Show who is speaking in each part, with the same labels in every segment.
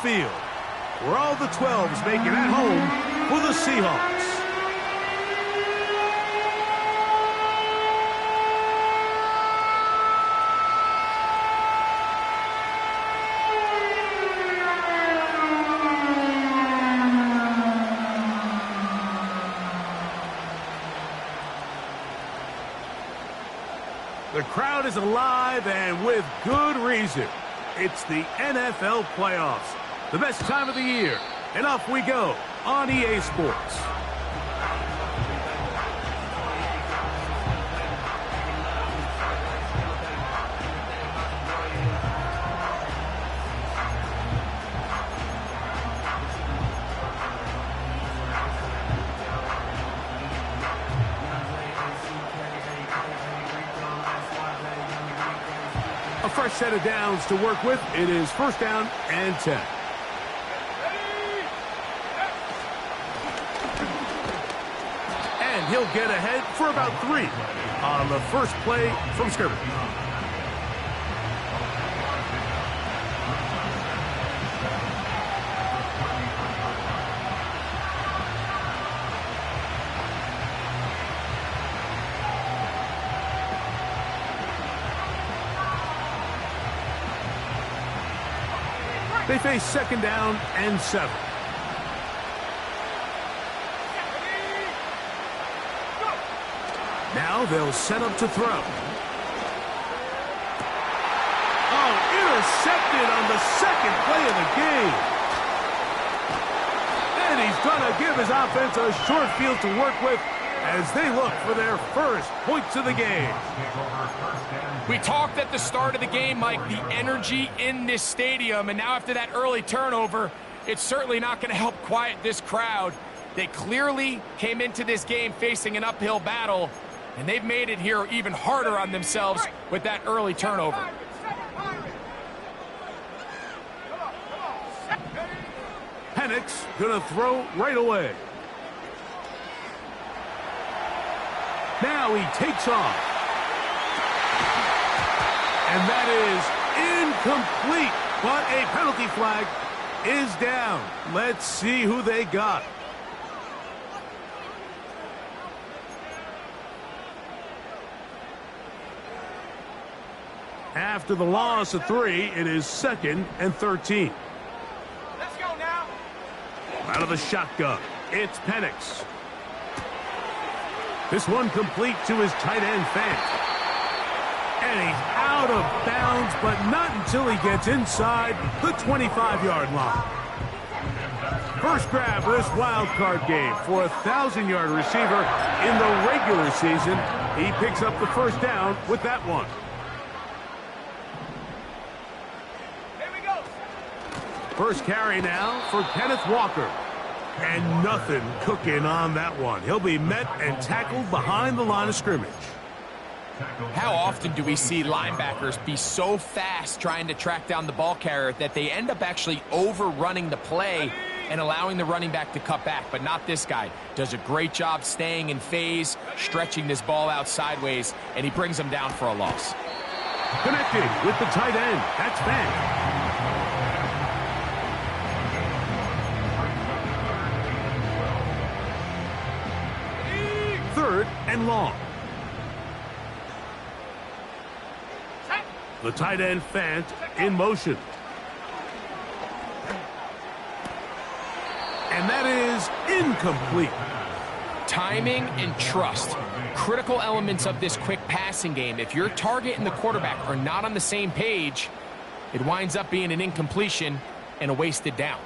Speaker 1: field, where all the 12s make it at home for the Seahawks. The crowd is alive, and with good reason. It's the NFL playoffs, the best time of the year. And off we go on EA Sports. A fresh set of downs to work with. It is first down and 10. And he'll get ahead for about 3 on the first play from scrimmage. They face second down and 7. Now they'll set up to throw. Oh, intercepted on the second play of the game. And he's going to give his offense a short field to work with as they look for their first points of the game.
Speaker 2: We talked at the start of the game, Mike, the energy in this stadium, and now after that early turnover, it's certainly not going to help quiet this crowd. They clearly came into this game facing an uphill battle, and they've made it here even harder on themselves with that early turnover.
Speaker 1: Penix going to throw right away. Now he takes off. And that is incomplete, but a penalty flag is down. Let's see who they got. After the loss of 3, it is second and 13.
Speaker 2: Let's go now.
Speaker 1: Out of the shotgun, it's Penix. This one complete to his tight end, Fant. And he's out of bounds, but not until he gets inside the 25-yard line. First grab of this wild card game for a 1,000-yard receiver in the regular season. He picks up the first down with that one.
Speaker 2: Here we go.
Speaker 1: First carry now for Kenneth Walker. And nothing cooking on that one. He'll be met and tackled behind the line of scrimmage.
Speaker 2: How often do we see linebackers be so fast trying to track down the ball carrier that they end up actually overrunning the play and allowing the running back to cut back? But not this guy. Does a great job staying in phase, stretching this ball out sideways, and he brings them down for a loss.
Speaker 1: Connecting with the tight end. That's Fant. Third and long. The tight end, Fant, in motion. And that is incomplete.
Speaker 2: Timing and trust. Critical elements of this quick passing game. If your target and the quarterback are not on the same page, it winds up being an incompletion and a wasted down.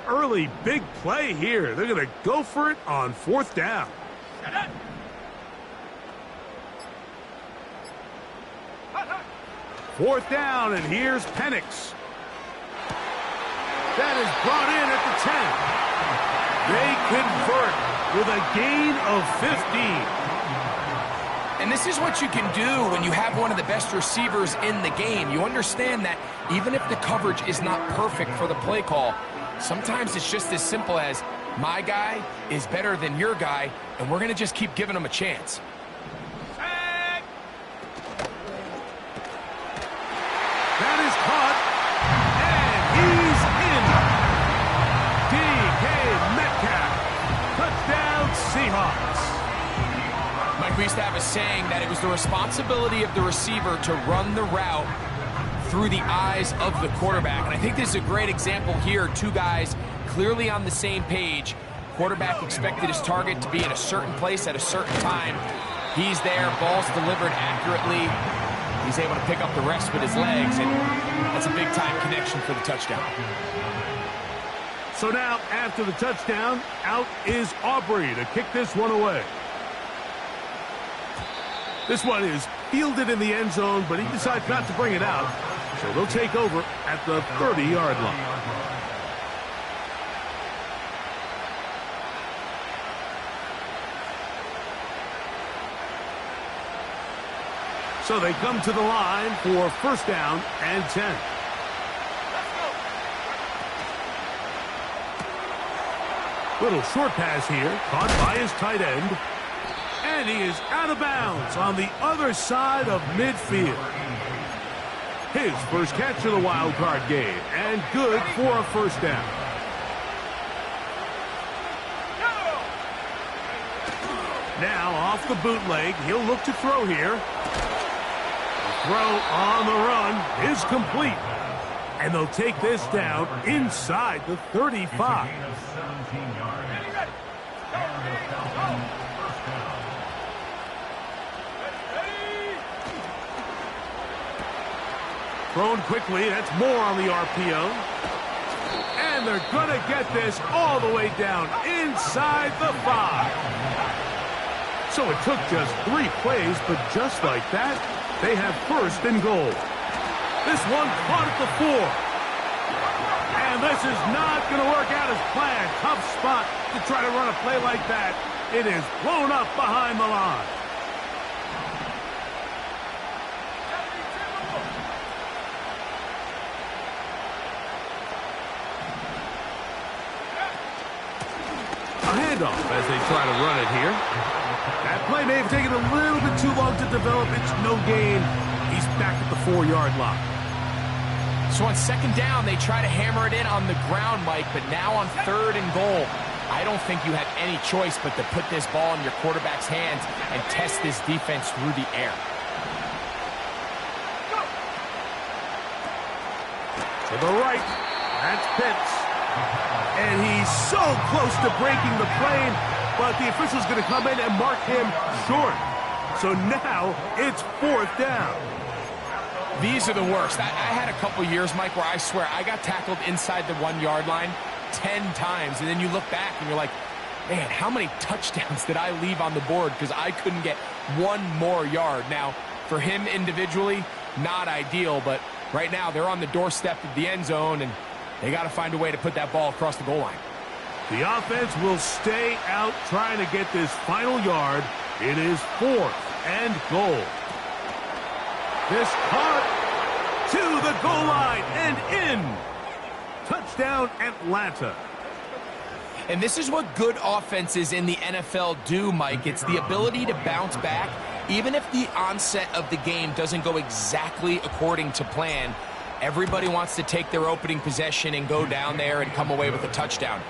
Speaker 1: Early big play here. They're going to go for it on fourth down. Fourth down, and here's Penix. That is brought in at the 10. They convert with a gain of 15.
Speaker 2: And this is what you can do when you have one of the best receivers in the game. You understand that even if the coverage is not perfect for the play call, sometimes it's just as simple as my guy is better than your guy, and we're going to just keep giving him a chance.
Speaker 1: That is caught, and he's in. D.K. Metcalf, touchdown Seahawks.
Speaker 2: Mike, we used to have a saying that it was the responsibility of the receiver to run the route through the eyes of the quarterback. And I think this is a great example here. Two guys clearly on the same page. Quarterback expected his target to be in a certain place at a certain time. He's there, ball's delivered accurately. He's able to pick up the rest with his legs, and that's a big-time connection for the touchdown.
Speaker 1: So now, after the touchdown, out is Aubrey to kick this one away. This one is fielded in the end zone, but he decides not to bring it out. So they'll take over at the 30-yard line. So they come to the line for first down and 10. Little short pass here, caught by his tight end. And he is out of bounds on the other side of midfield. His first catch of the wild card game, and good for a first down. Now off the bootleg, he'll look to throw here. The throw on the run is complete. And they'll take this down inside the 35. Thrown quickly, that's more on the RPO. And they're going to get this all the way down inside the 5. So it took just 3 plays, but just like that, they have first and goal. This one caught at the 4. And this is not going to work out as planned. Tough spot to try to run a play like that. It is blown up behind the line. A handoff as they try to run it here. That play may have taken a little bit too long to develop. It's no gain. He's back at the 4-yard line.
Speaker 2: So on second down, they try to hammer it in on the ground, Mike, but now on third and goal, I don't think you have any choice but to put this ball in your quarterback's hands and test this defense through the air.
Speaker 1: To the right, that's Pitts. And he's so close to breaking the plane, but the official's going to come in and mark him short. So now it's fourth down.
Speaker 2: These are the worst. I had a couple years, Mike, where I swear I got tackled inside the 1-yard line 10 times, and then you look back and you're like, man, how many touchdowns did I leave on the board because I couldn't get one more yard? Now, for him individually, not ideal, but right now they're on the doorstep of the end zone, and they got to find a way to put that ball across the goal line.
Speaker 1: The offense will stay out trying to get this final yard. It is fourth and goal. This caught to the goal line and in. Touchdown, Atlanta.
Speaker 2: And this is what good offenses in the NFL do, Mike. It's the ability to bounce back, even if the onset of the game doesn't go exactly according to plan. Everybody wants to take their opening possession and go down there and come away with a touchdown.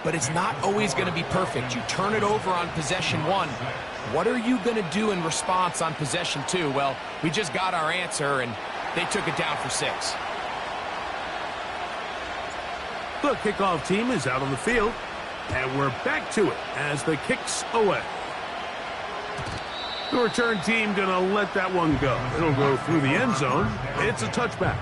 Speaker 2: But it's not always going to be perfect. You turn it over on possession 1. What are you going to do in response on possession 2? Well, we just got our answer, and they took it down for 6.
Speaker 1: The kickoff team is out on the field, and we're back to it as the kick's away. The return team going to let that one go. It'll go through the end zone. It's a touchback.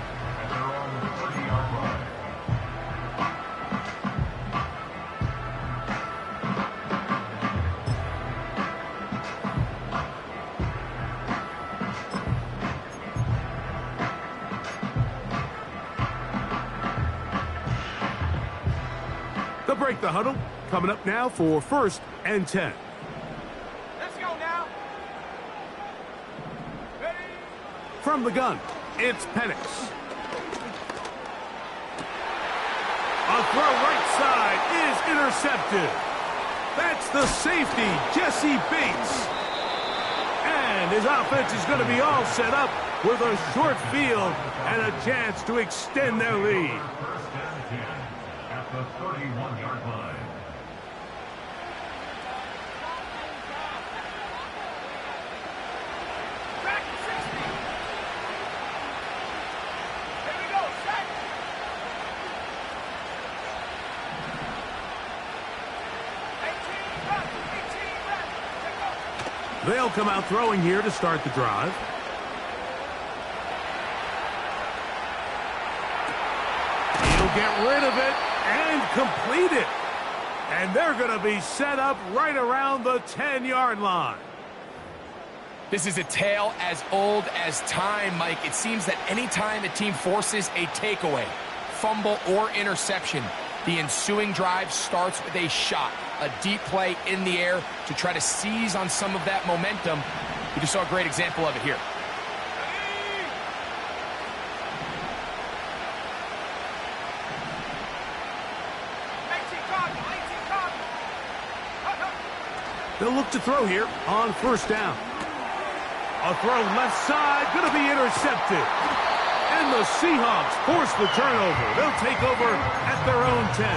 Speaker 1: They'll break the huddle. Coming up now for first and 10.
Speaker 3: Let's go now.
Speaker 1: From the gun, it's Penix. A throw right side is intercepted. That's the safety, Jesse Bates. And his offense is going to be all set up with a short field and a chance to extend their lead.
Speaker 3: First and 10 at the 31-yard line.
Speaker 1: They'll come out throwing here to start the drive. He'll get rid of it and complete it. And they're going to be set up right around the 10-yard line.
Speaker 2: This is a tale as old as time, Mike. It seems that anytime a team forces a takeaway, fumble, or interception, the ensuing drive starts with a shot, a deep play in the air to try to seize on some of that momentum. We just saw a great example of it here.
Speaker 1: They'll look to throw here on first down. A throw left side, going to be intercepted. And the Seahawks force the turnover. They'll take over at their own 10.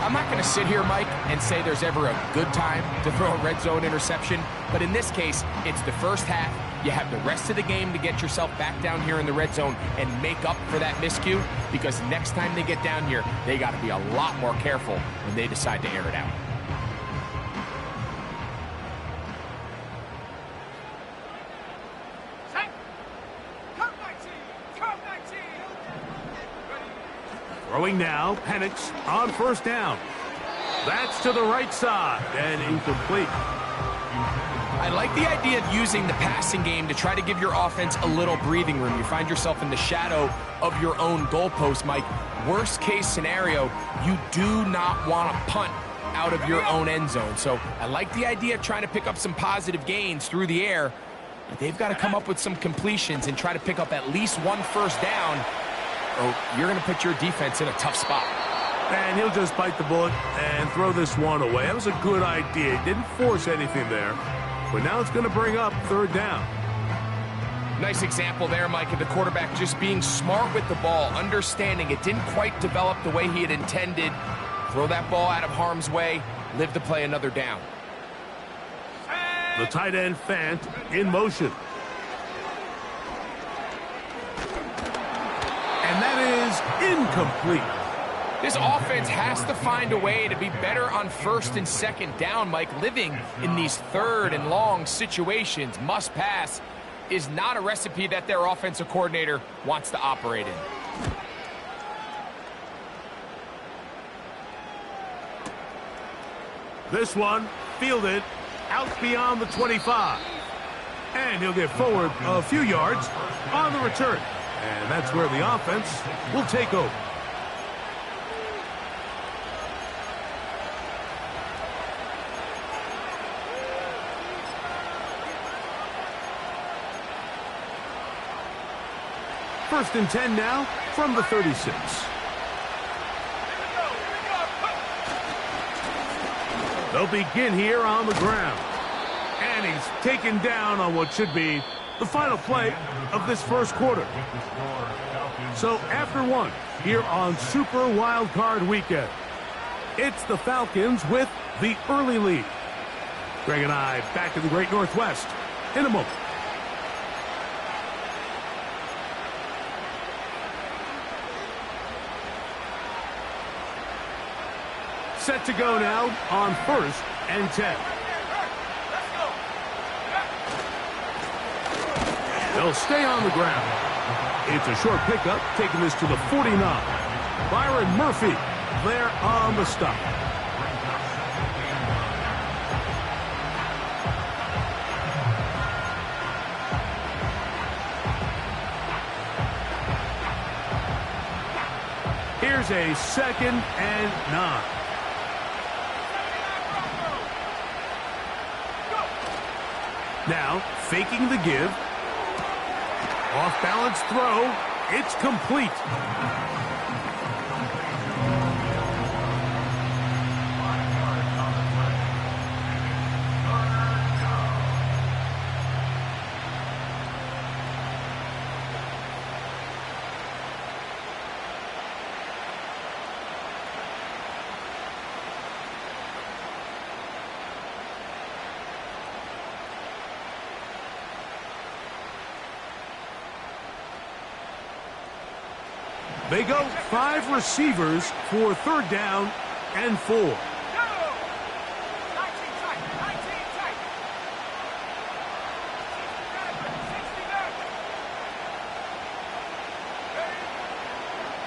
Speaker 2: I'm not going to sit here, Mike, and say there's ever a good time to throw a red zone interception. But in this case, it's the first half. You have the rest of the game to get yourself back down here in the red zone and make up for that miscue. Because next time they get down here, they got to be a lot more careful when they decide to air it out.
Speaker 1: Throwing now, Penix on first down. That's to the right side and incomplete.
Speaker 2: I like the idea of using the passing game to try to give your offense a little breathing room. You find yourself in the shadow of your own goalpost, Mike. Worst case scenario, you do not want to punt out of your own end zone. So I like the idea of trying to pick up some positive gains through the air. But they've got to come up with some completions and try to pick up at least one first down, or you're going to put your defense in a tough spot.
Speaker 1: And he'll just bite the bullet and throw this one away. That was a good idea. He didn't force anything there. But now it's going to bring up third down.
Speaker 2: Nice example there, Mike, of the quarterback just being smart with the ball, understanding it didn't quite develop the way he had intended. Throw that ball out of harm's way, live to play another down.
Speaker 1: The tight end, Fant, in motion. And that is incomplete.
Speaker 2: This offense has to find a way to be better on first and second down, Mike. Living in these third and long situations, must pass, is not a recipe that their offensive coordinator wants to operate in.
Speaker 1: This one fielded out beyond the 25. And he'll get forward a few yards on the return. And that's where the offense will take over. First and 10 now from the 36. They'll begin here on the ground. And he's taken down on what should be the final play of this first quarter. So after one, here on Super Wild Card Weekend, it's the Falcons with the early lead. Greg and I back in the Great Northwest in a moment. Set to go now on first and 10. They'll stay on the ground. It's a short pickup, taking this to the 49. Byron Murphy there on the stop. Here's a 2nd and 9. Now, faking the give. Off-balance throw. It's complete. They go 5 receivers for 3rd down and 4.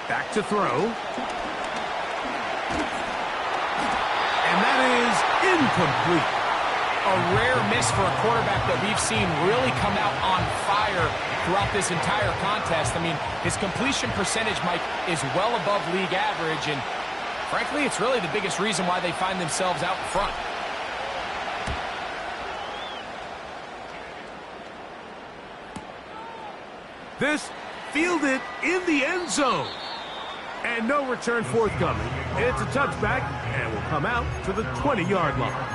Speaker 1: Back to throw. And that is incomplete.
Speaker 2: A rare miss for a quarterback that we've seen really come out on fire throughout this entire contest. I mean, his completion percentage, Mike, is well above league average, and frankly, it's really the biggest reason why they find themselves out front.
Speaker 1: This fielded in the end zone. And no return forthcoming. It's a touchback, and will come out to the 20-yard line.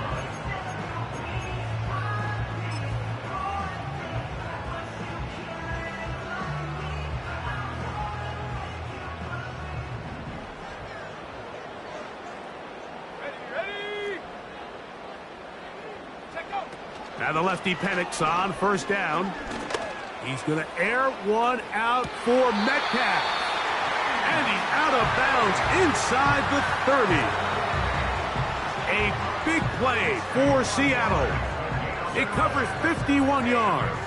Speaker 1: Now the lefty Penix on 1st down. He's going to air one out for Metcalf. And he's out of bounds inside the 30. A big play for Seattle. It covers 51 yards.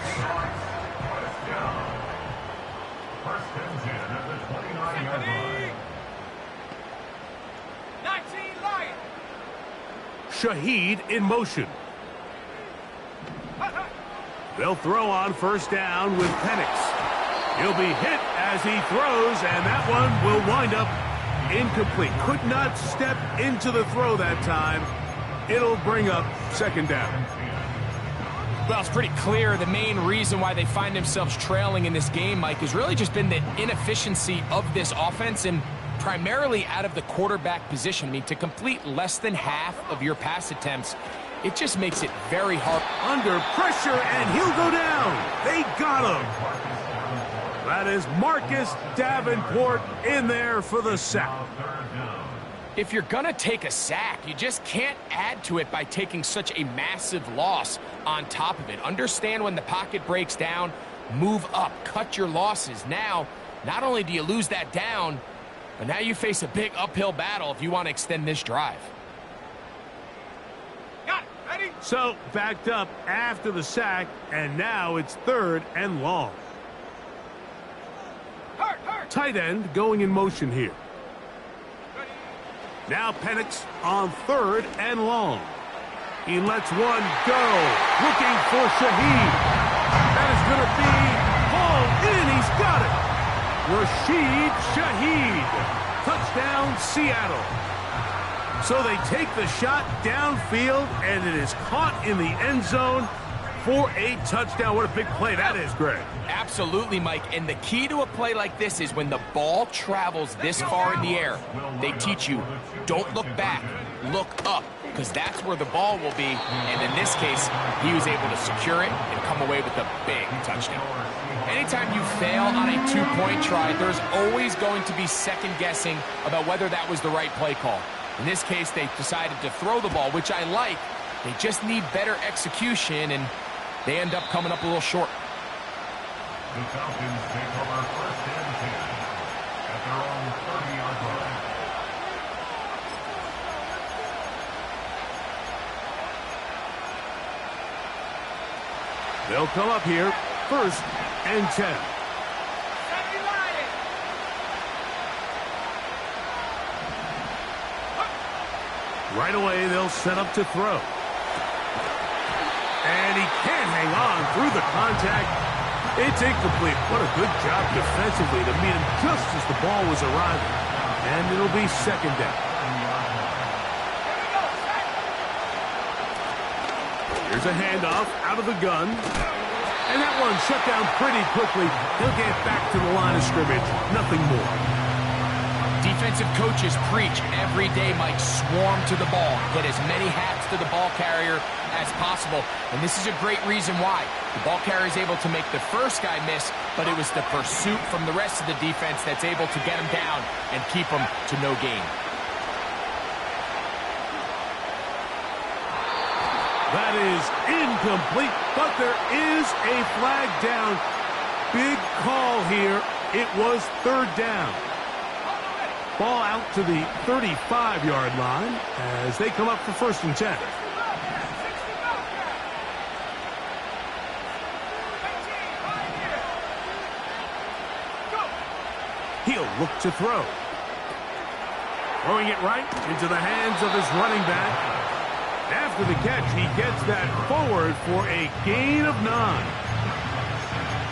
Speaker 1: Shaheed in motion. They'll throw on 1st down with Penix. He'll be hit as he throws, and that one will wind up incomplete. Could not step into the throw that time. It'll bring up 2nd down.
Speaker 2: Well, it's pretty clear the main reason why they find themselves trailing in this game, Mike, has really just been the inefficiency of this offense and primarily out of the quarterback position. I mean, to complete less than half of your pass attempts, it just makes it very hard.
Speaker 1: Under pressure, and he'll go down. They got him. That is Marcus Davenport in there for the sack.
Speaker 2: If you're going to take a sack, you just can't add to it by taking such a massive loss on top of it. Understand when the pocket breaks down, move up, cut your losses. Now, not only do you lose that down, but now you face a big uphill battle if you want to extend this drive.
Speaker 1: Got it. Ready? So, backed up after the sack, and now it's 3rd and long. Tight end going in motion here. Now Penix on 3rd and long. He lets one go. Looking for Shaheed. That is going to be hauled in. He's got it. Rashid Shaheed. Touchdown, Seattle. So they take the shot downfield, and it is caught in the end zone for a touchdown. What a big play that is, Greg.
Speaker 2: Absolutely, Mike. And the key to a play like this is when the ball travels this far in the air, they teach you, don't look back, look up, because that's where the ball will be. And in this case, he was able to secure it and come away with a big touchdown. Anytime you fail on a 2-point try, there's always going to be second guessing about whether that was the right play call. In this case, they decided to throw the ball, which I like. They just need better execution, and they end up coming up a little short.
Speaker 3: The Falcons take over 1st and 10 at their own 30-yard line.
Speaker 1: They'll come up here 1st and 10. Right away, they'll set up to throw. And he can't hang on through the contact. It's incomplete. What a good job defensively to meet him just as the ball was arriving. And it'll be 2nd down. Here's a handoff out of the gun. And that one shut down pretty quickly. He'll get back to the line of scrimmage. Nothing more.
Speaker 2: Defensive coaches preach every day, Mike, swarm to the ball. Get as many hats to the ball carrier as possible. And this is a great reason why. The ball carrier is able to make the first guy miss, but it was the pursuit from the rest of the defense that's able to get him down and keep him to no gain.
Speaker 1: That is incomplete, but there is a flag down. Big call here. It was third down. Ball out to the 35-yard line as they come up for 1st and 10. He'll look to throw. Throwing it right into the hands of his running back. After the catch, he gets that forward for a gain of 9.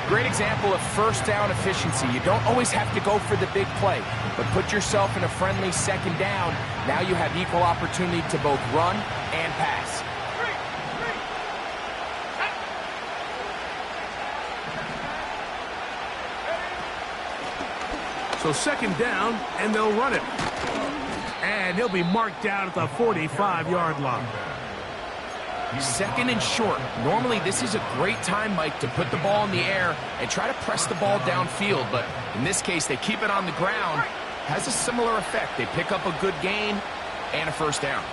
Speaker 2: Great example of first down efficiency. You don't always have to go for the big play, but put yourself in a friendly 2nd down. Now you have equal opportunity to both run and pass.
Speaker 1: So 2nd down, and they'll run it. And he'll be marked down at the 45-yard line.
Speaker 2: 2nd and short. Normally, this is a great time, Mike, to put the ball in the air and try to press the ball downfield. But in this case, they keep it on the ground. Has a similar effect. They pick up a good gain and a 1st down.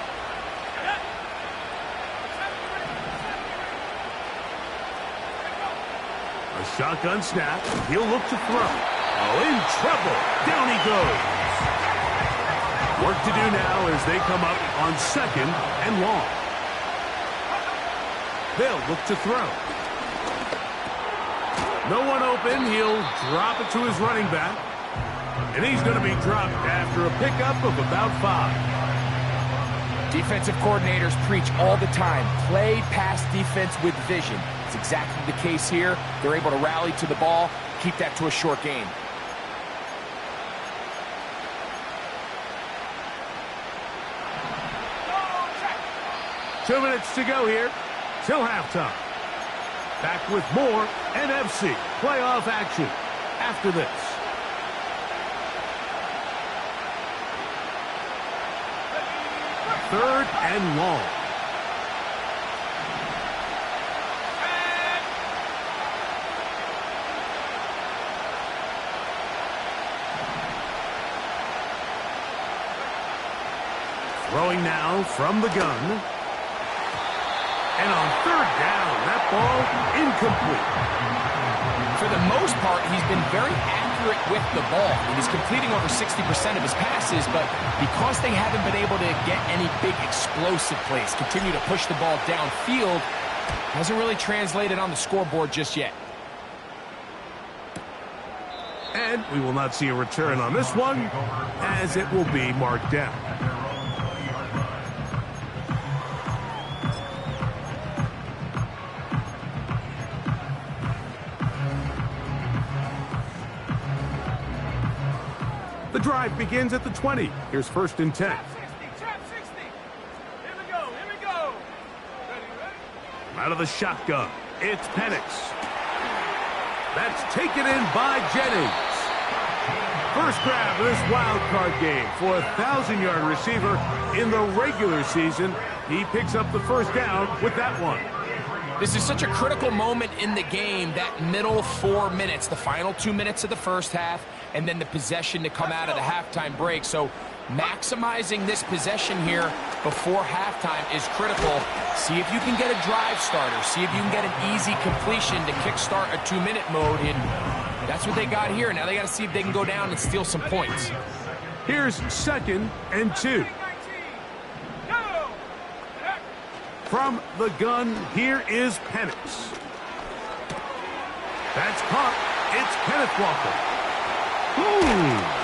Speaker 1: A shotgun snap. He'll look to throw. Oh, in trouble. Down he goes. Work to do now as they come up on 2nd and long. They'll look to throw. No one open. He'll drop it to his running back. And he's going to be dropped after a pickup of about 5.
Speaker 2: Defensive coordinators preach all the time. Play pass defense with vision. It's exactly the case here. They're able to rally to the ball, keep that to a short gain.
Speaker 1: Two minutes to go here till halftime. Back with more NFC playoff action after this. Third and long. Throwing now from the gun. And on 3rd down, that ball incomplete.
Speaker 2: For the most part, he's been very accurate with the ball. He's completing over 60% of his passes, but because they haven't been able to get any big explosive plays, continue to push the ball downfield, hasn't really translated on the scoreboard just yet.
Speaker 1: And we will not see a return on this one, as it will be marked down. The drive begins at the 20. Here's 1st and 10.
Speaker 4: Trap 60. Here we go. Ready?
Speaker 1: Out of the shotgun, it's Penix. That's taken in by Jennings. First grab of this wild card game for a 1,000-yard receiver in the regular season. He picks up the 1st down with that one.
Speaker 2: This is such a critical moment in the game, that middle 4 minutes, the final 2 minutes of the first half, and then the possession to come out of the halftime break. So maximizing this possession here before halftime is critical. See if you can get a drive starter. See if you can get an easy completion to kickstart a 2-minute mode. And that's what they got here. Now they got to see if they can go down and steal some points.
Speaker 1: Here's 2nd and 2. From the gun, here is Penix. That's caught. It's Kenneth Walker. Ooh.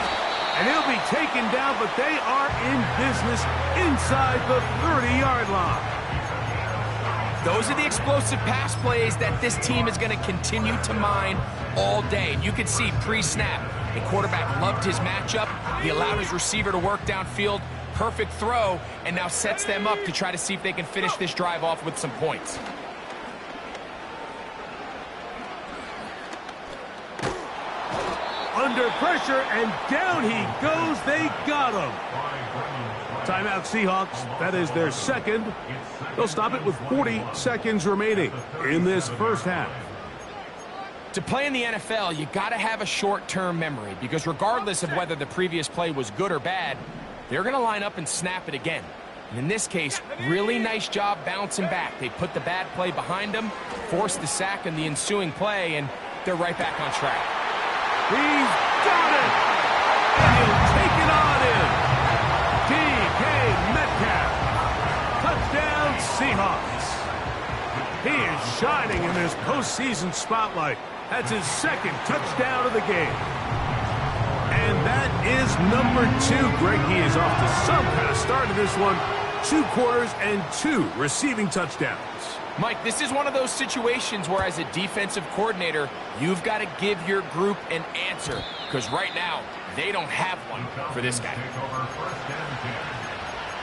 Speaker 1: And he'll be taken down, but they are in business inside the 30-yard line.
Speaker 2: Those are the explosive pass plays that this team is going to continue to mine all day. And you can see pre-snap, the quarterback loved his matchup. He allowed his receiver to work downfield. Perfect throw, and now sets them up to try to see if they can finish this drive off with some points.
Speaker 1: Under pressure, and down he goes. They got him. Timeout Seahawks. That is their second. They'll stop it with 40 seconds remaining in this first half.
Speaker 2: To play in the NFL, you got to have a short-term memory, because regardless of whether the previous play was good or bad, they're going to line up and snap it again. And in this case, really nice job bouncing back. They put the bad play behind them, forced the sack in the ensuing play, and they're right back on track.
Speaker 1: He's got it! And he'll take it on in. DK Metcalf. Touchdown, Seahawks. He is shining in this postseason spotlight. That's his second touchdown of the game. And that is number 2. Greg, he is off to some kind of start in this one. 2 quarters and 2 receiving touchdowns.
Speaker 2: Mike, this is one of those situations where as a defensive coordinator, you've got to give your group an answer, because right now, they don't have one for this guy.
Speaker 3: Take over first and 10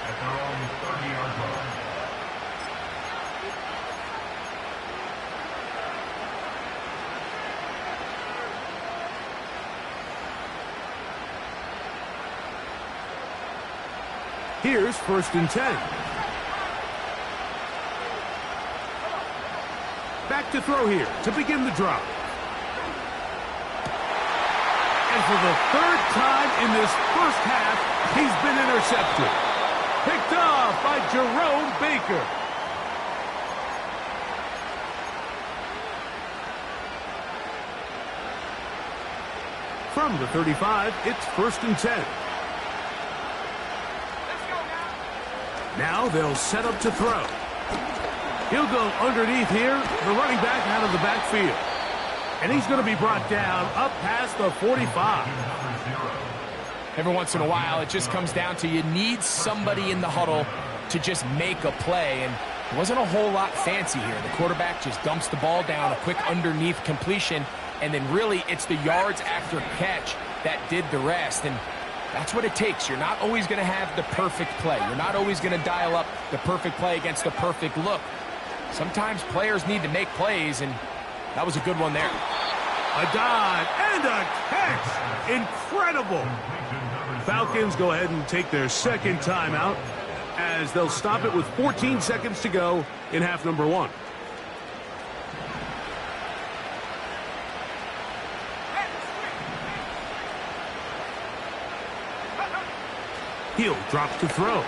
Speaker 3: at their own 30-yard line.
Speaker 1: Here's first and 10. Back to throw here to begin the drive. And for the 3rd time in this first half, he's been intercepted. Picked off by Jerome Baker. From the 35, it's first and 10. Now they'll set up to throw. He'll go underneath here, the running back out of the backfield. And he's going to be brought down up past the 45.
Speaker 2: Every once in a while, it just comes down to you need somebody in the huddle to just make a play. And it wasn't a whole lot fancy here. The quarterback just dumps the ball down, a quick underneath completion, and then really it's the yards after catch that did the rest. And that's what it takes. You're not always going to have the perfect play. You're not always going to dial up the perfect play against the perfect look. Sometimes players need to make plays, and that was a good one there.
Speaker 1: A dive and a catch. Incredible. Falcons go ahead and take their second timeout as they'll stop it with 14 seconds to go in half number 1. He'll drop to throw.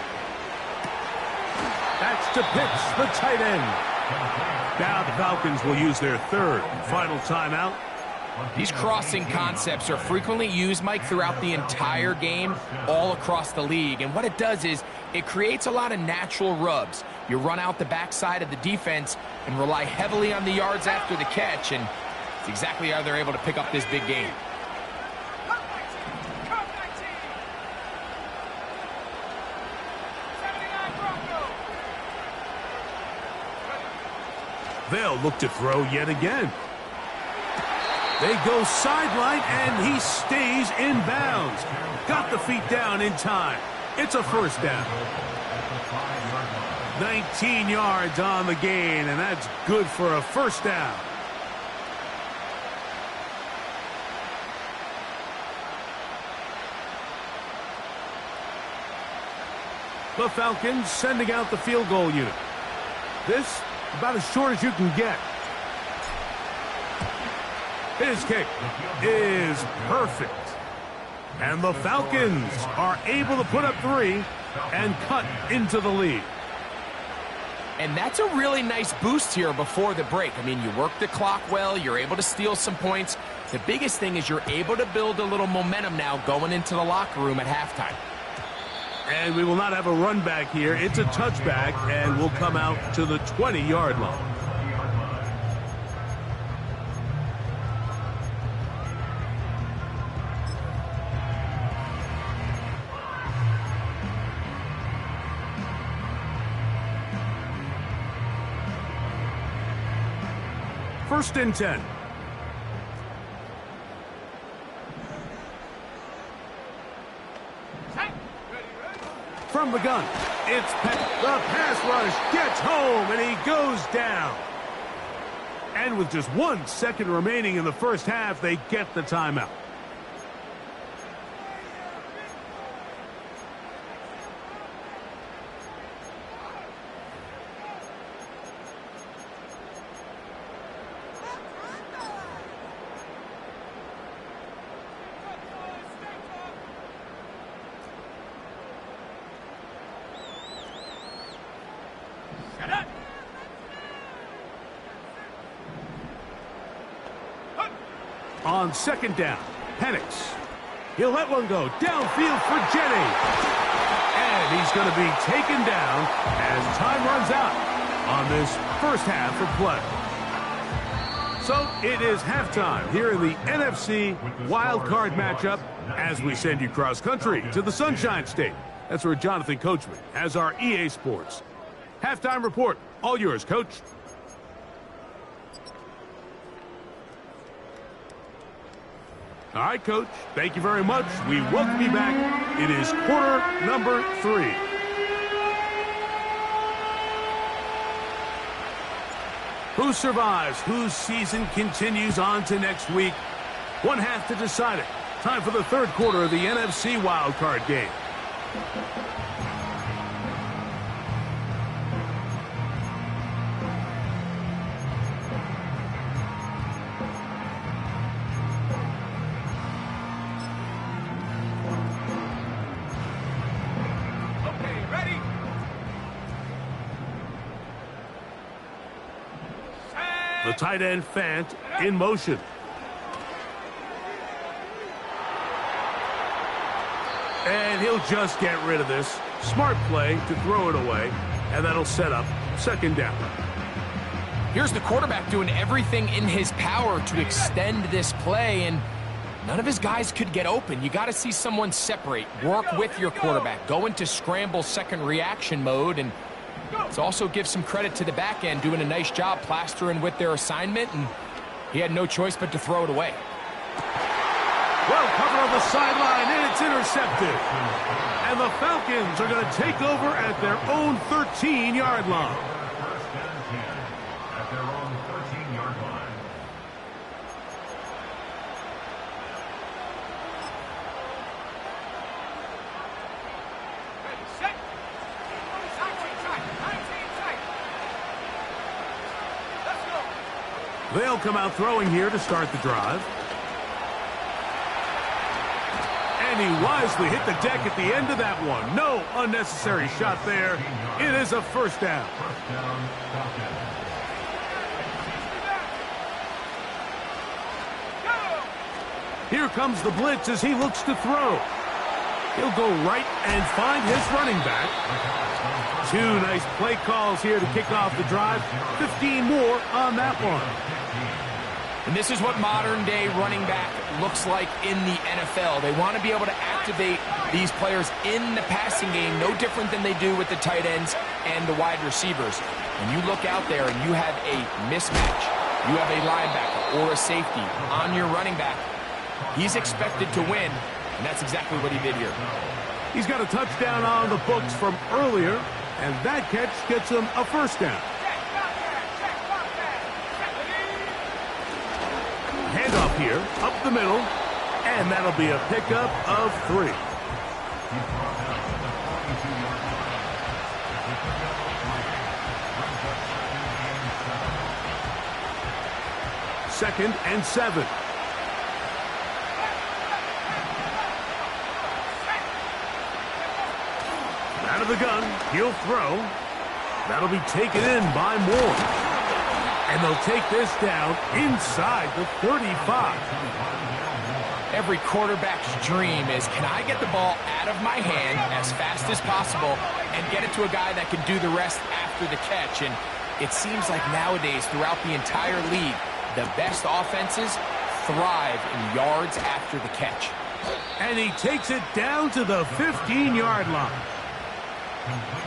Speaker 1: That's to Pitts, the tight end. Now the Falcons will use their 3rd and final timeout.
Speaker 2: These crossing concepts are frequently used, Mike, throughout the entire game, all across the league. And what it does is it creates a lot of natural rubs. You run out the backside of the defense and rely heavily on the yards after the catch, and it's exactly how they're able to pick up this big game.
Speaker 1: They'll look to throw yet again. They go sideline, and he stays in bounds. Got the feet down in time. It's a first down. 19 yards on the gain, and that's good for a first down. The Falcons sending out the field goal unit. This about as short as you can get. His kick is perfect. And the Falcons are able to put up 3 and cut into the lead.
Speaker 2: And that's a really nice boost here before the break. I mean, you work the clock well. You're able to steal some points. The biggest thing is you're able to build a little momentum now going into the locker room at halftime.
Speaker 1: And we will not have a run back here. It's a touchback, and we'll come out to the 20-yard line. First and 10. From the gun, it's the pass rush gets home, and he goes down. And with just 1 second remaining in the first half, they get the timeout. On second down, Penix. He'll let one go downfield for Jenny. And he's going to be taken down as time runs out on this first half of play. So it is halftime here in the NFC Wild Card matchup as we send you cross country to the Sunshine State. That's where Jonathan Coachman has our EA Sports halftime report. All yours, Coach. All right, Coach. Thank you very much. We welcome you back. It is quarter number 3. Who survives? Whose season continues on to next week? One half to decide it. Time for the third quarter of the NFC wildcard game. The tight end, Fant, in motion. And he'll just get rid of this. Smart play to throw it away, and that'll set up second down.
Speaker 2: Here's the quarterback doing everything in his power to extend this play, and none of his guys could get open. You got to see someone separate, work with your quarterback, go into scramble second reaction mode, and let's also give some credit to the back end doing a nice job plastering with their assignment, and he had no choice but to throw it away.
Speaker 1: Well covered on the sideline, and it's intercepted. And the Falcons are going to take over at their own 13-yard line.
Speaker 3: First and 10 at their own 13-yard line.
Speaker 4: Set.
Speaker 1: They'll come out throwing here to start the drive. And he wisely hit the deck at the end of that one. No unnecessary shot there. It is a first down.
Speaker 3: First down, Falcons.
Speaker 1: Here comes the blitz as he looks to throw. He'll go right and find his running back. 2 nice play calls here to kick off the drive. 15 more on that one.
Speaker 2: And this is what modern-day running back looks like in the NFL. They want to be able to activate these players in the passing game, no different than they do with the tight ends and the wide receivers. When you look out there and you have a mismatch, you have a linebacker or a safety on your running back, he's expected to win, and that's exactly what he did here.
Speaker 1: He's got a touchdown on the books from earlier, and that catch gets him a first down. Handoff here, up the middle, and that'll be a pickup of 3. Second and 7. Out of the gun, he'll throw. That'll be taken in by Moore. And they'll take this down inside the 35.
Speaker 2: Every quarterback's dream is, can I get the ball out of my hand as fast as possible and get it to a guy that can do the rest after the catch? And it seems like nowadays, throughout the entire league, the best offenses thrive in yards after the catch.
Speaker 1: And he takes it down to the 15-yard line.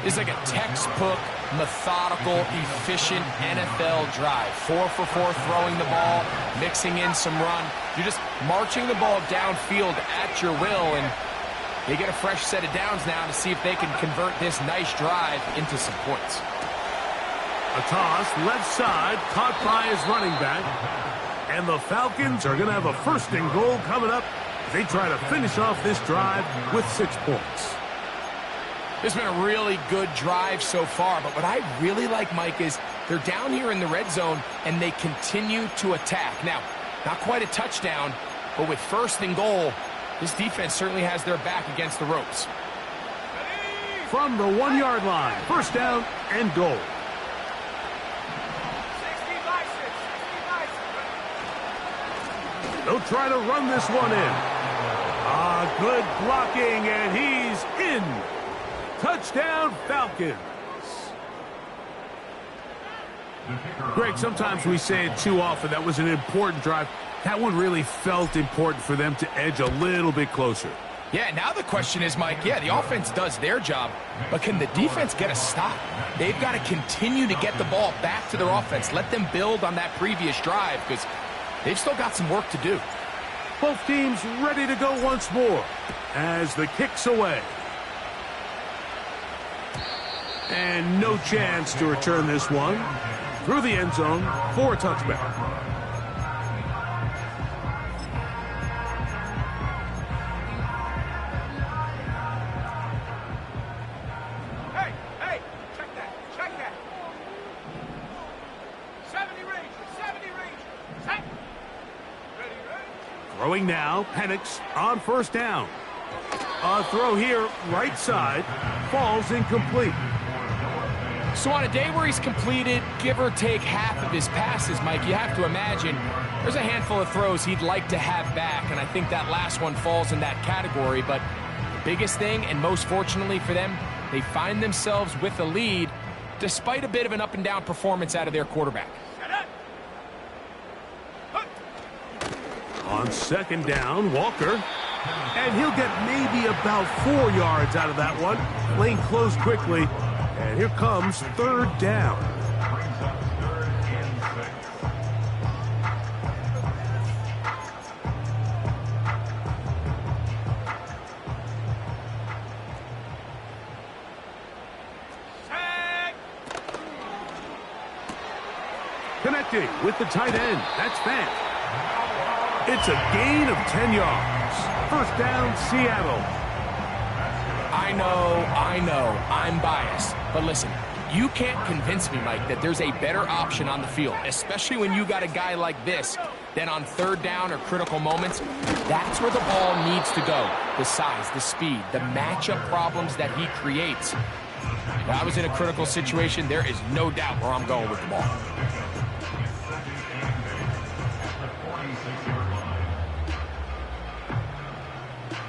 Speaker 2: It's like a textbook, methodical, efficient NFL drive. 4 for 4 throwing the ball, mixing in some run. You're just marching the ball downfield at your will, and they get a fresh set of downs now to see if they can convert this nice drive into some points.
Speaker 1: A toss, left side, caught by his running back. And the Falcons are going to have a first and goal coming up as they try to finish off this drive with 6 points.
Speaker 2: This has been a really good drive so far, but what I really like, Mike, is they're down here in the red zone, and they continue to attack. Now, not quite a touchdown, but with first and goal, this defense certainly has their back against the ropes.
Speaker 1: From the 1-yard line, first down and goal.
Speaker 4: 60 by 6.
Speaker 1: They'll try to run this one in. Good blocking, and he's in. Touchdown, Falcons. Greg, sometimes we say it too often. That was an important drive. That one really felt important for them to edge a little bit closer.
Speaker 2: Yeah, now the question is, Mike, yeah, the offense does their job, but can the defense get a stop? They've got to continue to get the ball back to their offense. Let them build on that previous drive because they've still got some work to do.
Speaker 1: Both teams ready to go once more as the kick's away. And no chance to return this one through the end zone for a touchback.
Speaker 4: Hey, check that. 70 range, set. Ready.
Speaker 1: Throwing now, Penix on first down. A throw here, right side, falls incomplete.
Speaker 2: So on a day where he's completed, give or take half of his passes, Mike, you have to imagine there's a handful of throws he'd like to have back, and I think that last one falls in that category. But the biggest thing, and most fortunately for them, they find themselves with a lead despite a bit of an up-and-down performance out of their quarterback.
Speaker 1: On second down, Walker. And he'll get maybe about 4 yards out of that one. Lane closed quickly. And here comes third down. Connecting with the tight end. That's Fant. It's a gain of 10 yards. First down, Seattle.
Speaker 2: I know, I'm biased. But listen, you can't convince me, Mike, that there's a better option on the field, especially when you got a guy like this, than on third down or critical moments. That's where the ball needs to go. The size, the speed, the matchup problems that he creates. If I was in a critical situation, there is no doubt where I'm going with the ball.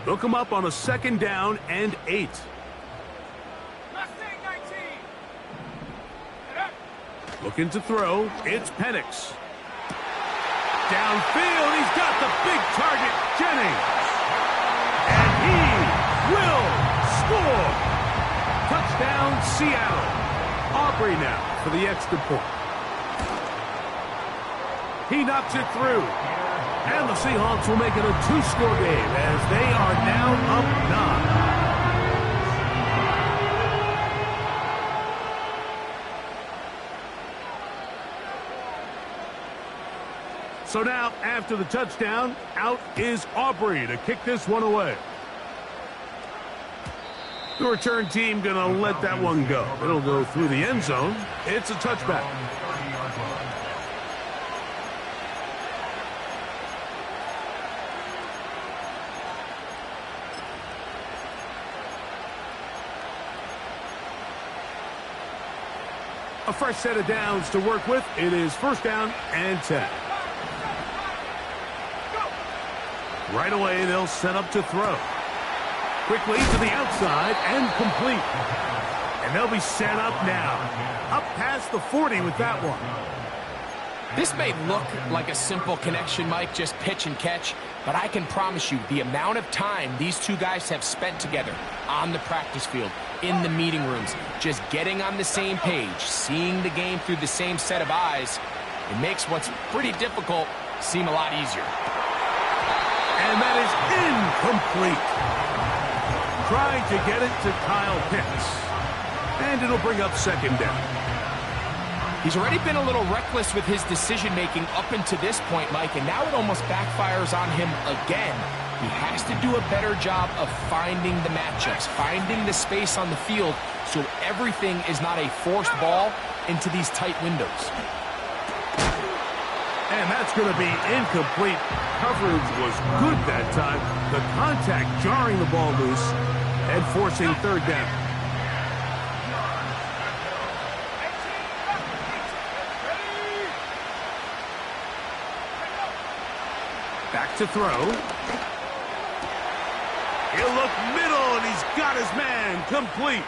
Speaker 1: They'll come up on a second down and 8. Looking to throw, it's Penix. Downfield, he's got the big target, Jennings. And he will score. Touchdown, Seattle. Aubrey now for the extra point. He knocks it through. And the Seahawks will make it a 2-score game as they are now up 9. So now, after the touchdown, out is Aubrey to kick this one away. The return team going to let that one go. It'll go through the end zone. It's a touchback. A fresh set of downs to work with. It is first down and 10. Right away, they'll set up to throw. Quickly to the outside and complete. And they'll be set up now. Up past the 40 with that one.
Speaker 2: This may look like a simple connection, Mike, just pitch and catch, but I can promise you the amount of time these two guys have spent together on the practice field, in the meeting rooms, just getting on the same page, seeing the game through the same set of eyes, it makes what's pretty difficult seem a lot easier.
Speaker 1: And that is incomplete. Trying to get it to Kyle Pitts. And it'll bring up second down.
Speaker 2: He's already been a little reckless with his decision-making up until this point, Mike, and now it almost backfires on him again. He has to do a better job of finding the matchups, finding the space on the field so everything is not a forced ball into these tight windows.
Speaker 1: And that's going to be incomplete. Coverage was good that time. The contact jarring the ball loose and forcing third down. Back to throw. He'll look middle, and he's got his man complete.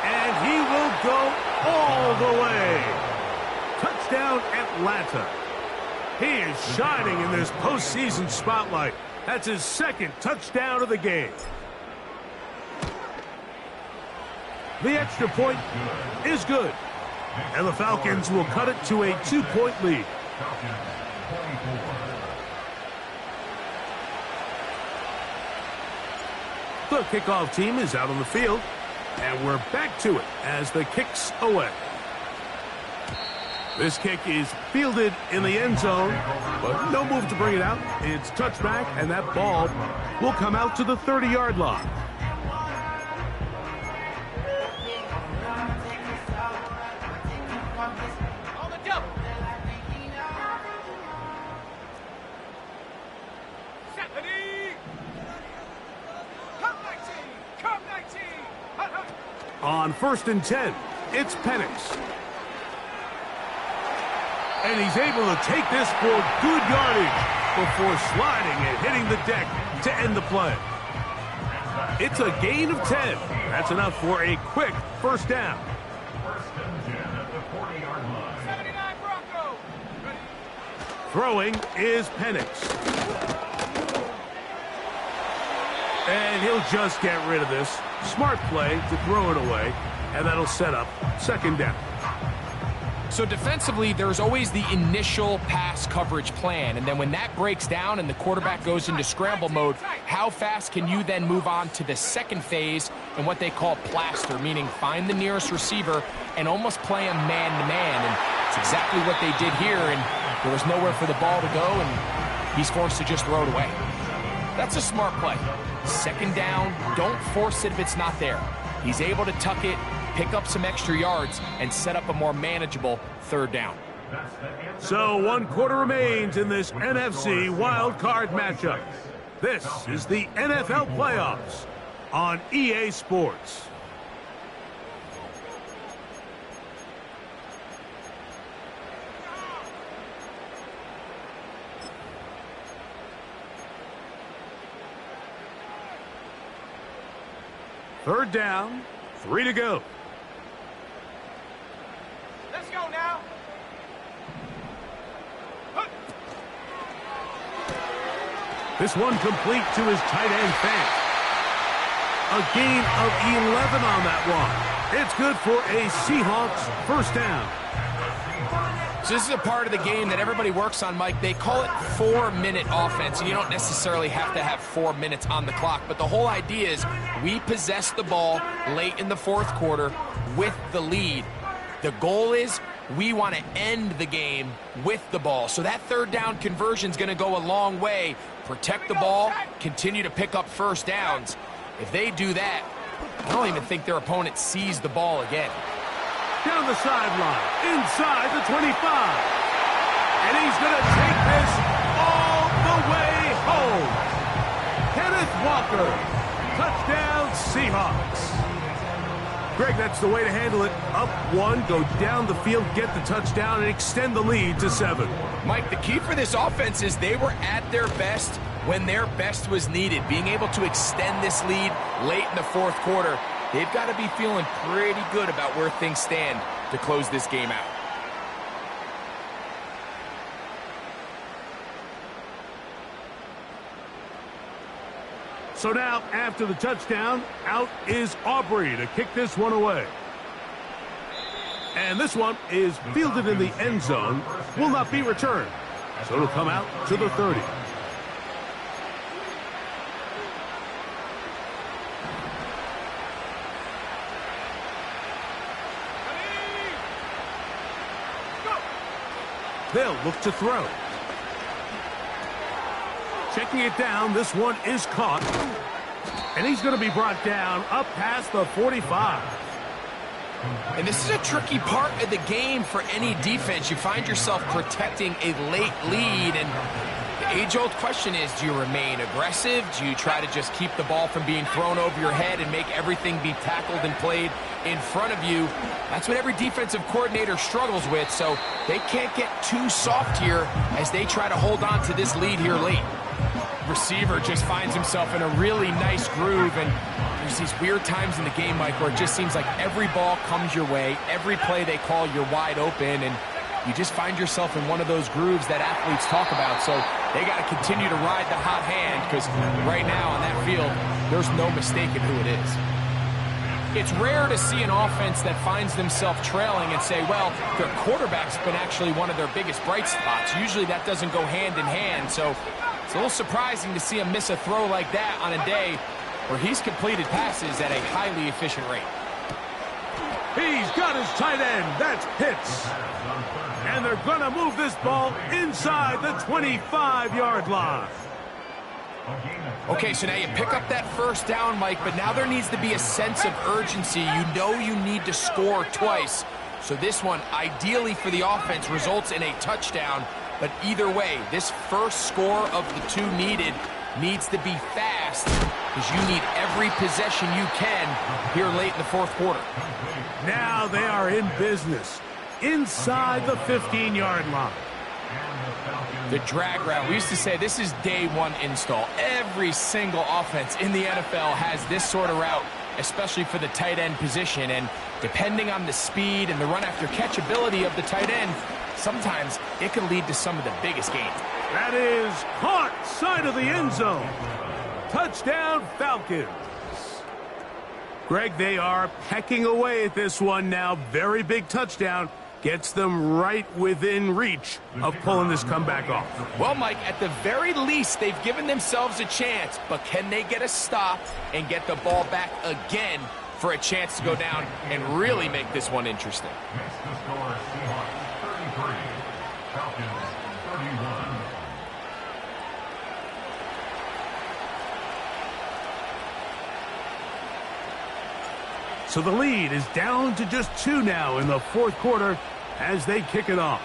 Speaker 1: And he will go all the way. Touchdown, Atlanta. He is shining in this postseason spotlight. That's his second touchdown of the game. The extra point is good. And the Falcons will cut it to a 2-point lead. The kickoff team is out on the field, and we're back to it as the kick's away. This kick is fielded in the end zone, but no move to bring it out. It's touchback, and that ball will come out to the 30-yard line.
Speaker 4: On the double. Set the knee. Come 19. Come 19. Hut, hut.
Speaker 1: On 1st and 10, it's Penix. And he's able to take this for good yardage before sliding and hitting the deck to end the play. It's a gain of 10. That's enough for a quick first down.
Speaker 4: 79 Bronco. Ready.
Speaker 1: Throwing is Penix. And he'll just get rid of this. Smart play to throw it away, and that'll set up second down.
Speaker 2: So defensively, there's always the initial pass coverage plan, and then when that breaks down and the quarterback goes into scramble mode, how fast can you then move on to the second phase and what they call plaster, meaning find the nearest receiver and almost play him man-to-man, and it's exactly what they did here, and there was nowhere for the ball to go, and he's forced to just throw it away. That's a smart play. Second down, don't force it if it's not there. He's able to tuck it, pick up some extra yards, and set up a more manageable third down.
Speaker 1: So 1 quarter remains in this NFC wild card matchup. This is the NFL playoffs on EA Sports. Third down, 3 to go.
Speaker 4: Let's go now. Hut.
Speaker 1: This one complete to his tight end Fant. A gain of 11 on that one. It's good for a Seahawks first down.
Speaker 2: So this is a part of the game that everybody works on, Mike. They call it 4-minute offense, and you don't necessarily have to have 4 minutes on the clock. But the whole idea is we possess the ball late in the fourth quarter with the lead. The goal is we want to end the game with the ball. So that third down conversion is going to go a long way. Protect the ball, continue to pick up first downs. If they do that, I don't even think their opponent sees the ball again.
Speaker 1: Down the sideline, inside the 25. And he's going to take this all the way home. Kenneth Walker, touchdown Seahawks. Greg, that's the way to handle it. Up 1, go down the field, get the touchdown, and extend the lead to 7.
Speaker 2: Mike, the key for this offense is they were at their best when their best was needed. Being able to extend this lead late in the fourth quarter, they've got to be feeling pretty good about where things stand to close this game out.
Speaker 1: So now, after the touchdown, out is Aubrey to kick this one away. And this one is fielded in the end zone, will not be returned. So it'll come out to the 30. They'll look to throw. Checking it down, this one is caught. And he's going to be brought down up past the 45.
Speaker 2: And this is a tricky part of the game for any defense. You find yourself protecting a late lead, and the age-old question is, do you remain aggressive? Do you try to just keep the ball from being thrown over your head and make everything be tackled and played in front of you? That's what every defensive coordinator struggles with, so they can't get too soft here as they try to hold on to this lead here late. Receiver just finds himself in a really nice groove, and there's these weird times in the game, Mike, where it just seems like every ball comes your way, every play they call, you're wide open, and you just find yourself in one of those grooves that athletes talk about. So they got to continue to ride the hot hand, because right now on that field, there's no mistaking who it is. It's rare to see an offense that finds themselves trailing and say, well, their quarterback's been actually one of their biggest bright spots. Usually that doesn't go hand in hand, so it's a little surprising to see him miss a throw like that on a day where he's completed passes at a highly efficient rate.
Speaker 1: He's got his tight end. That's Pitts. And they're going to move this ball inside the 25-yard line.
Speaker 2: Okay, so now you pick up that first down, Mike, but now there needs to be a sense of urgency. You know you need to score twice. So this one, ideally for the offense, results in a touchdown. But either way, this first score of the two needed needs to be fast, because you need every possession you can here late in the fourth quarter.
Speaker 1: Now they are in business inside the 15-yard line.
Speaker 2: The drag route. We used to say this is day one install. Every single offense in the NFL has this sort of route, especially for the tight end position. And depending on the speed and the run-after-catch ability of the tight end, sometimes it can lead to some of the biggest gains.
Speaker 1: That is caught side of the end zone. Touchdown, Falcons. Greg, they are pecking away at this one now. Very big touchdown. Gets them right within reach of pulling this comeback off.
Speaker 2: Well, Mike, at the very least, they've given themselves a chance, but can they get a stop and get the ball back again for a chance to go down and really make this one interesting?
Speaker 3: Next to score, Seahawks 33, Falcons 31.
Speaker 1: So the lead is down to just 2 now in the fourth quarter as they kick it off.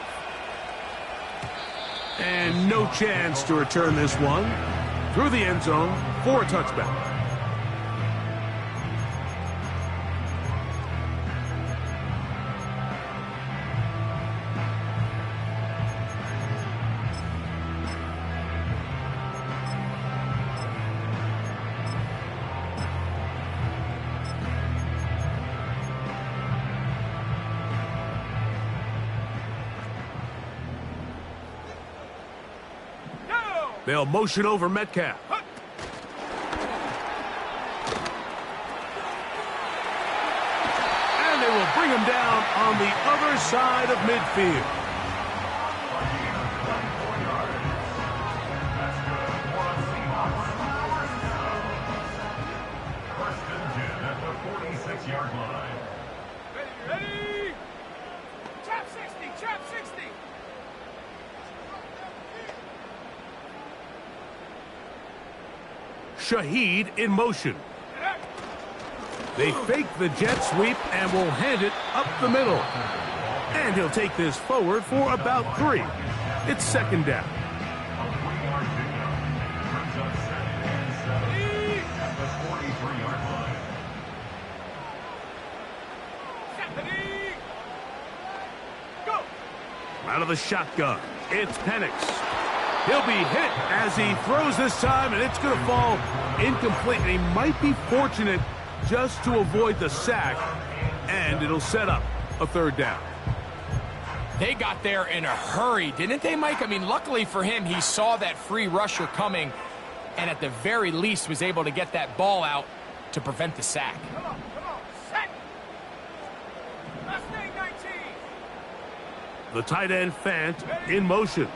Speaker 1: And no chance to return this one through the end zone for a touchback. They'll motion over Metcalf. And they will bring him down on the other side of midfield.
Speaker 3: First and 10 at the 46-yard line.
Speaker 4: Ready? Chop 60, chop 60.
Speaker 1: Shaheed in motion. They fake the jet sweep and will hand it up the middle. And he'll take this forward for about 3. It's second down.
Speaker 3: A 3-yard pickup. Brings up second and 7 at the 43-yard line.
Speaker 4: Stephanie. Go.
Speaker 1: Out of the shotgun, it's Penix. He'll be hit as he throws this time, and it's going to fall incomplete. And he might be fortunate just to avoid the sack, and it'll set up a third down.
Speaker 2: They got there in a hurry, didn't they, Mike? I mean, luckily for him, he saw that free rusher coming, and at the very least was able to get that ball out to prevent the sack.
Speaker 4: Come on, set. Last thing, 19.
Speaker 1: The tight end, Fant, in motion.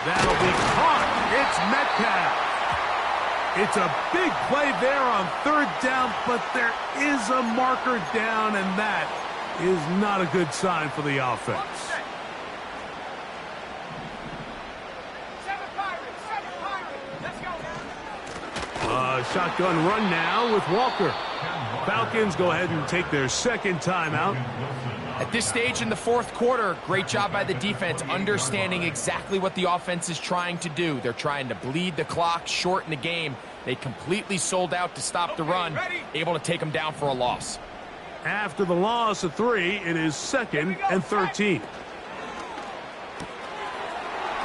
Speaker 1: That'll be caught. It's Metcalf. It's a big play there on third down, but there is a marker down, and that is not a good sign for the offense. Shotgun run now with Walker. Falcons go ahead and take their second timeout.
Speaker 2: At this stage in the fourth quarter, great job by the defense understanding exactly what the offense is trying to do. They're trying to bleed the clock, shorten the game. They completely sold out to stop the run, able to take them down for a loss.
Speaker 1: After the loss of 3, it is 2nd and 13.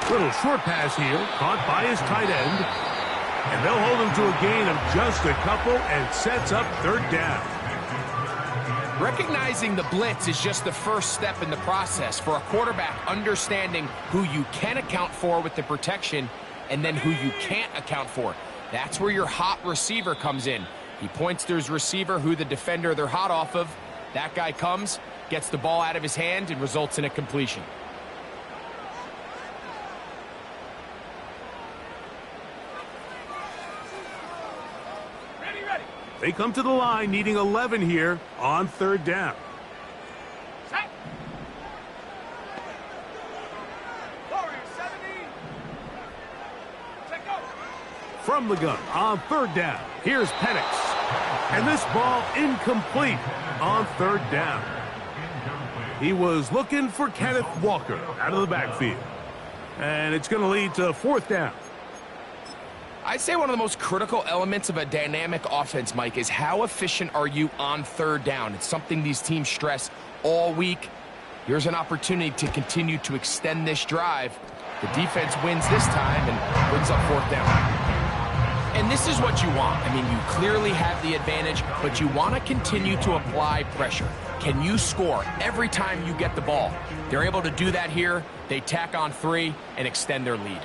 Speaker 1: Little short pass here, caught by his tight end. And they'll hold him to a gain of just a couple and sets up 3rd down.
Speaker 2: Recognizing the blitz is just the first step in the process for a quarterback, understanding who you can account for with the protection and then who you can't account for. That's where your hot receiver comes in. He points to his receiver, who the defender they're hot off of. That guy comes, gets the ball out of his hand, and results in a completion.
Speaker 1: They come to the line needing 11 here on 3rd down.
Speaker 4: Set. Warriors 70. Set go.
Speaker 1: From the gun on 3rd down. Here's Penix. And this ball incomplete on 3rd down. He was looking for Kenneth Walker out of the backfield. And it's going to lead to 4th down.
Speaker 2: I'd say one of the most critical elements of a dynamic offense, Mike, is how efficient are you on 3rd down. It's something these teams stress all week. Here's an opportunity to continue to extend this drive. The defense wins this time and brings up 4th down. And this is what you want. I mean, you clearly have the advantage, but you want to continue to apply pressure. Can you score every time you get the ball? They're able to do that here. They tack on 3 and extend their lead.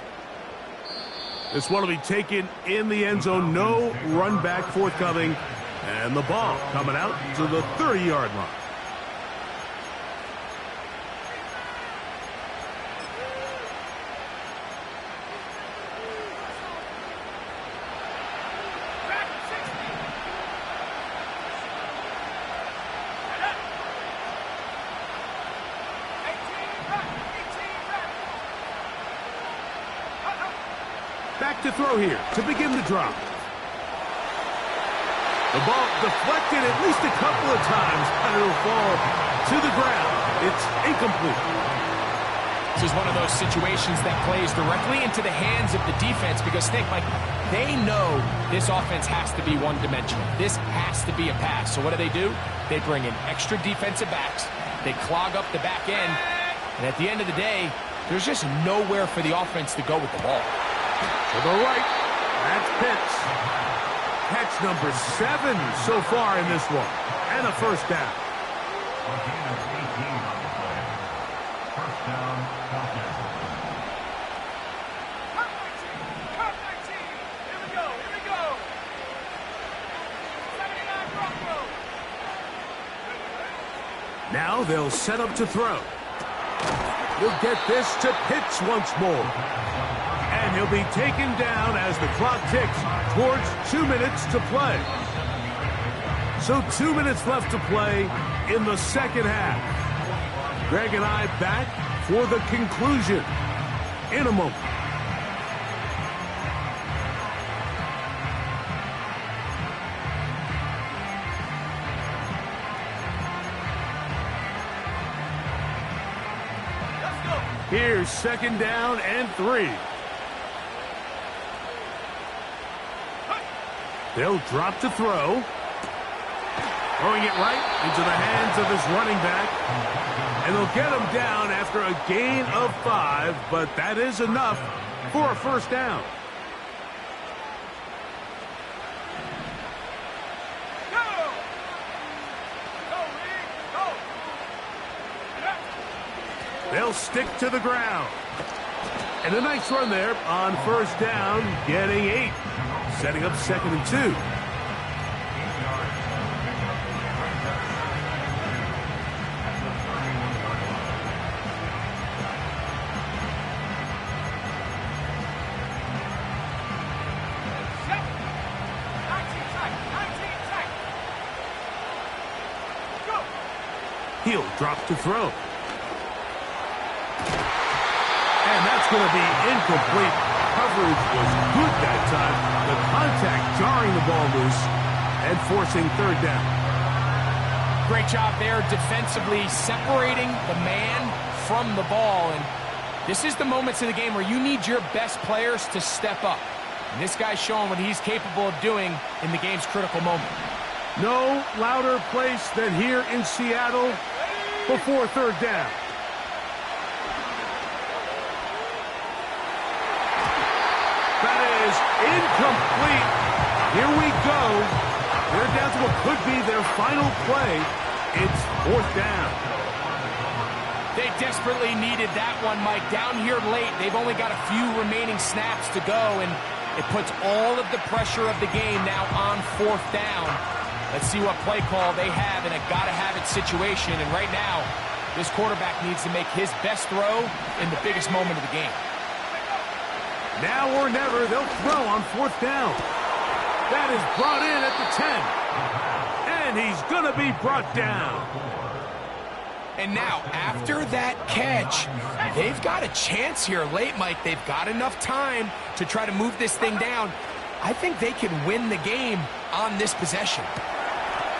Speaker 1: This one will be taken in the end zone. No run back forthcoming. And the ball coming out to the 30-yard line. Back to throw here to begin the drive. The ball deflected at least a couple of times, and it'll fall to the ground. It's incomplete.
Speaker 2: This is one of those situations that plays directly into the hands of the defense because, think, like, they know this offense has to be one-dimensional. This has to be a pass. So what do? They bring in extra defensive backs. They clog up the back end. And at the end of the day, there's just nowhere for the offense to go with the ball.
Speaker 1: To the right, that's Pitts. Catch number 7 so far in this one. And a 1st down.
Speaker 3: First down, Falcons.
Speaker 4: Cut 19. Here we go. 79 Broncos.
Speaker 1: Now they'll set up to throw. He'll get this to Pitts once more. And he'll be taken down as the clock ticks towards 2 minutes to play. So 2 minutes left to play in the second half. Greg and I back for the conclusion in a moment. Here's 2nd down and 3. They'll drop to throw. Throwing it right into the hands of his running back. And they'll get him down after a gain of 5, but that is enough for a 1st down. They'll stick to the ground. And a nice run there on 1st down, getting 8. Setting up 2nd and 2. He'll drop to throw. And that's going to be incomplete. Coverage was good that time. The contact jarring the ball loose and forcing third down.
Speaker 2: Great job there defensively, separating the man from the ball. And this is the moments of the game where you need your best players to step up. And this guy's showing what he's capable of doing in the game's critical moment.
Speaker 1: No louder place than here in Seattle before third down. That is incomplete. Here we go. They're down to what could be their final play. It's fourth down.
Speaker 2: They desperately needed that one, Mike. Down here late, they've only got a few remaining snaps to go, and it puts all of the pressure of the game now on fourth down. Let's see what play call they have in a gotta-have-it situation. And right now, this quarterback needs to make his best throw in the biggest moment of the game.
Speaker 1: Now or never, they'll throw on fourth down. That is brought in at the 10. And he's going to be brought down.
Speaker 2: And now, after that catch, they've got a chance here late, Mike. They've got enough time to try to move this thing down. I think they can win the game on this possession.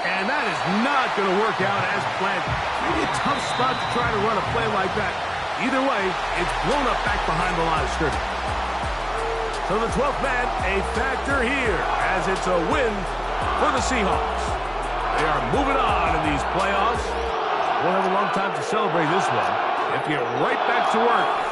Speaker 1: And that is not going to work out as planned. Maybe a tough spot to try to run a play like that. Either way, it's blown up back behind the line of scrimmage. So the 12th man, a factor here, as it's a win for the Seahawks. They are moving on in these playoffs. Won't have a long time to celebrate this one. They have to get right back to work